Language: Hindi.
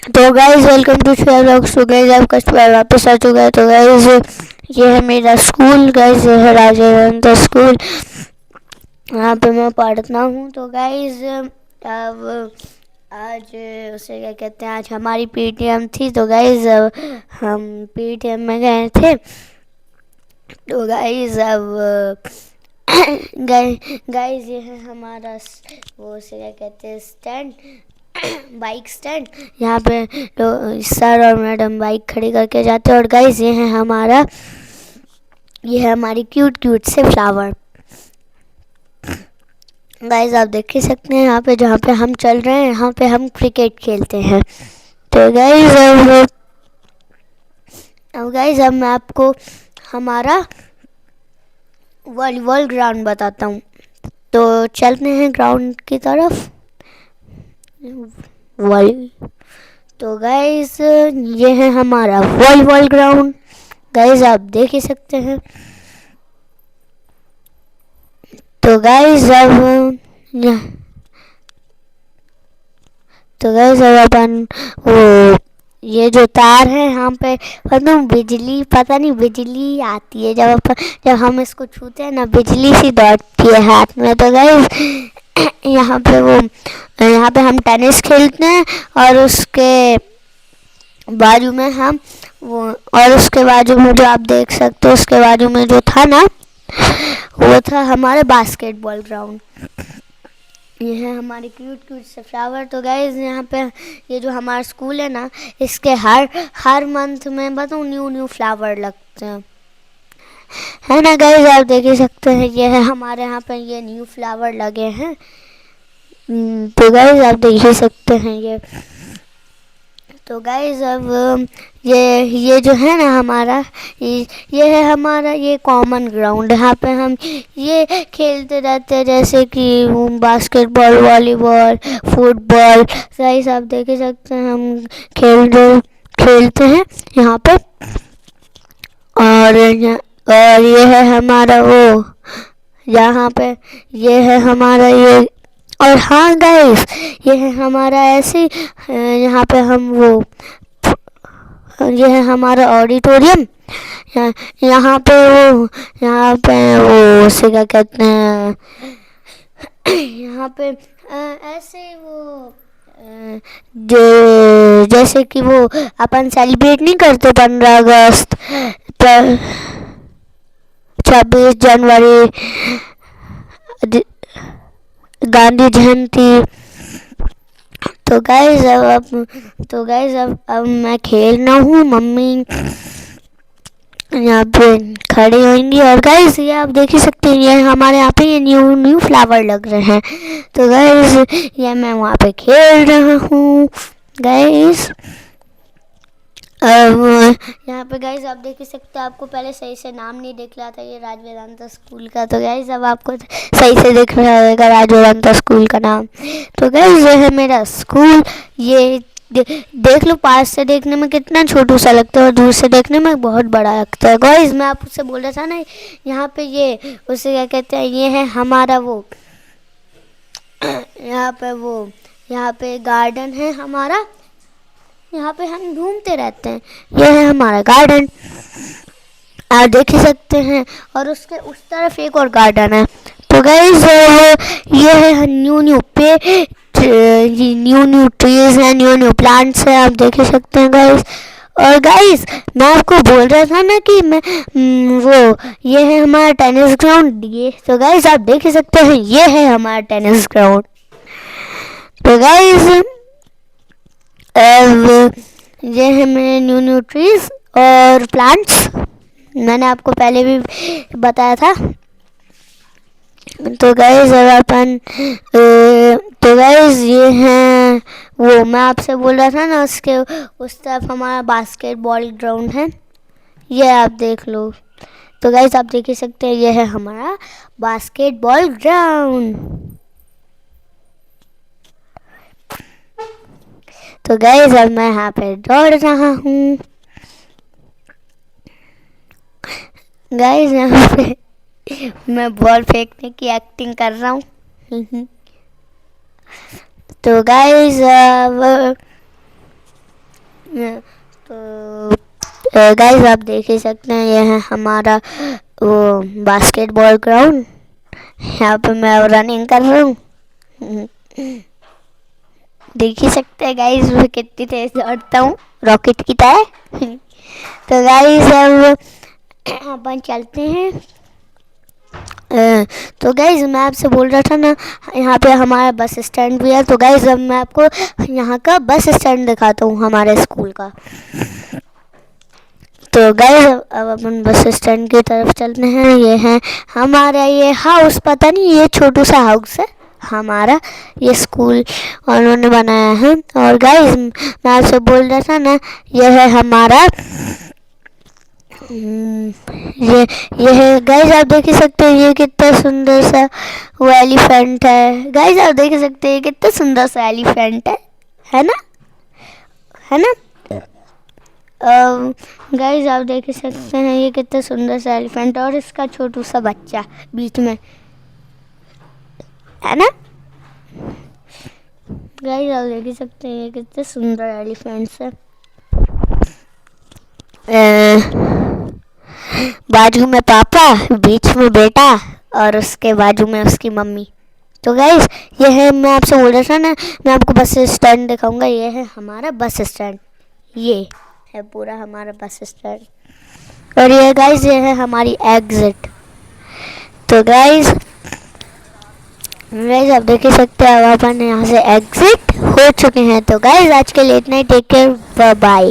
तो guys welcome to share vlogs. तो गाइज आपका सवाल वापस आ चुका है। तो गाइज ये है मेरा स्कूल। गाइज ये है राजेंद्र स्कूल, यहाँ पे मैं पढ़ता हूँ। तो गाइज अब आज उसे क्या कहते हैं, आज हमारी पीटीएम थी। तो गाइज हम पीटीएम में गए थे। तो गाइज अब गाइज ये है हमारा वो उसे क्या कहते हैं, स्टैंड, बाइक स्टैंड। यहाँ पे तो सर और मैडम बाइक खड़ी करके जाते हैं। और गाइज ये है हमारी क्यूट क्यूट से फ्लावर। गाइज आप देख ही सकते हैं, यहाँ पे जहाँ पे हम चल रहे हैं, यहाँ पे हम क्रिकेट खेलते हैं। तो गाइज अब मैं आपको हमारा वॉलीबॉल ग्राउंड बताता हूँ। तो चलते हैं ग्राउंड की तरफ। वॉली तो गाइज ये है हमारा वॉलीबॉल ग्राउंड। गाइज आप देख ही सकते हैं। तो गाइज अब अपन वो ये जो तार है यहाँ पे पता नहीं बिजली आती है। जब हम इसको छूते हैं ना, बिजली सी दौड़ती है हाथ में। तो गाइज यहाँ पे हम टेनिस खेलते हैं। और उसके बाजू में उसके बाजू में जो आप देख सकते हो, उसके बाजू में जो था ना, वो था हमारे बास्केटबॉल ग्राउंड। ये है हमारे क्यूट क्यूट से फ्लावर। तो गाइज यहाँ पे ये जो हमारा स्कूल है ना, इसके हर मंथ में बताऊँ न्यू फ्लावर लगते हैं, है ना। गाइज आप देख ही सकते हैं, ये है हमारे यहाँ पे ये न्यू फ्लावर लगे हैं। तो गाइज आप देख ही सकते हैं ये। तो गाइज अब ये जो है ना हमारा, ये है हमारा ये कॉमन ग्राउंड। यहाँ पे हम ये खेलते रहते हैं, जैसे कि बास्केटबॉल, वॉलीबॉल, फुटबॉल। गाइज आप देख ही सकते हैं, हम खेलते हैं यहाँ पे। और ये है हमारा वो, यहाँ पे ये है हमारा ये। और हाँ गाइस, ये है हमारा ऐसे यहाँ पे ये है हमारा ऑडिटोरियम। यहाँ पे वो उसे क्या कहते हैं, यहाँ पे ऐसे वो जो जैसे कि वो अपन सेलिब्रेट नहीं करते 15 अगस्त, 26 जनवरी, गांधी जयंती। तो गाइज अब मैं खेल रहा हूँ। मम्मी यहाँ पे खड़ी होंगी। और गाइज ये आप देख ही सकते हैं, ये हमारे यहाँ पे ये न्यू फ्लावर लग रहे हैं। तो गाइज ये मैं वहाँ पे खेल रहा हूँ। गाइज अब यहाँ पे गाइज आप देख ही सकते हैं, आपको पहले सही से नाम नहीं दिख रहा था ये राज वेदांता स्कूल का। तो गाइज अब आपको सही से दिख रहा होगा राज वेदांता स्कूल का नाम। तो गाइज ये है मेरा स्कूल। ये देख लो, पास से देखने में कितना छोटू सा लगता है और दूर से देखने में बहुत बड़ा लगता है। गाइज मैं आपसे बोल रहा था ना, यहाँ पे ये उसे क्या कहते हैं, ये है हमारा वो यहाँ पे गार्डन है हमारा। यहाँ पे हम घूमते रहते हैं। यह है हमारा गार्डन, आप देख ही सकते हैं। और उसके उस तरफ एक और गार्डन है। तो गाइज ये है न्यू ट्रीज है, न्यू प्लांट्स है, आप देख ही सकते हैं गाइज। और गाइज मैं आपको बोल रहा था ना कि ये है हमारा टेनिस ग्राउंड। ये तो गाइज आप देख ही सकते हैं, ये है हमारा टेनिस ग्राउंड। तो गाइज अब ये है मेरे न्यू ट्रीज और प्लांट्स, मैंने आपको पहले भी बताया था। तो गाइज ये हैं वो मैं आपसे बोल रहा था ना, उसके उस तरफ हमारा बास्केटबॉल ग्राउंड है, ये आप देख लो। तो गाइज आप देख ही सकते हैं, ये है हमारा बास्केटबॉल ग्राउंड। तो गाइज अब मैं यहाँ पे दौड़ रहा हूँ। गाइज यहाँ पे मैं बॉल फेंकने की एक्टिंग कर रहा हूँ। तो गाइज तो गाइस आप देख ही सकते हैं ये है हमारा वो बास्केटबॉल ग्राउंड। यहाँ पे मैं रनिंग कर रहा हूँ। देख ही सकते हैं गाइस मैं कितनी तेज दौड़ता हूँ रॉकेट की तरह। तो गाइस अब अपन चलते हैं। तो गाइस मैं आपसे बोल रहा था ना, यहाँ पे हमारा बस स्टैंड भी है। तो गाइस अब मैं आपको यहाँ का बस स्टैंड दिखाता हूँ हमारे स्कूल का। तो गाइस अब अपन बस स्टैंड की तरफ चलते हैं। ये है हमारा ये हाउस, पता नहीं ये छोटू सा हाउस है हमारा, ये स्कूल उन्होंने बनाया है। और गाइस मैं आपसे बोल रहा था ना, ये है हमारा ये है गाइस आप देख ही सकते हैं ये कितना सुंदर सा वो एलिफेंट है। गाइस आप देख सकते हैं कितना सुंदर सा एलिफेंट है ना, है ना। गाइस आप देख सकते हैं ये कितना सुंदर सा एलिफेंट और इसका छोटू सा बच्चा बीच में, है ना। गाइस आप देख सकते हैं ये कितने सुंदर एलिफेंट्स है। बाजू में पापा, बीच में बेटा और उसके बाजू में उसकी मम्मी। तो गाइस ये है, मैं आपसे बोल रहा था ना मैं आपको बस स्टैंड दिखाऊंगा। ये है हमारा बस स्टैंड, ये है पूरा हमारा बस स्टैंड। और ये गाइस ये है हमारी एग्जिट। तो गाइस आप देख ही सकते हैं अब अपन यहाँ से एग्जिट हो चुके हैं। तो गाइस आज के लिए इतना ही, टेक केयर, बाय बाय।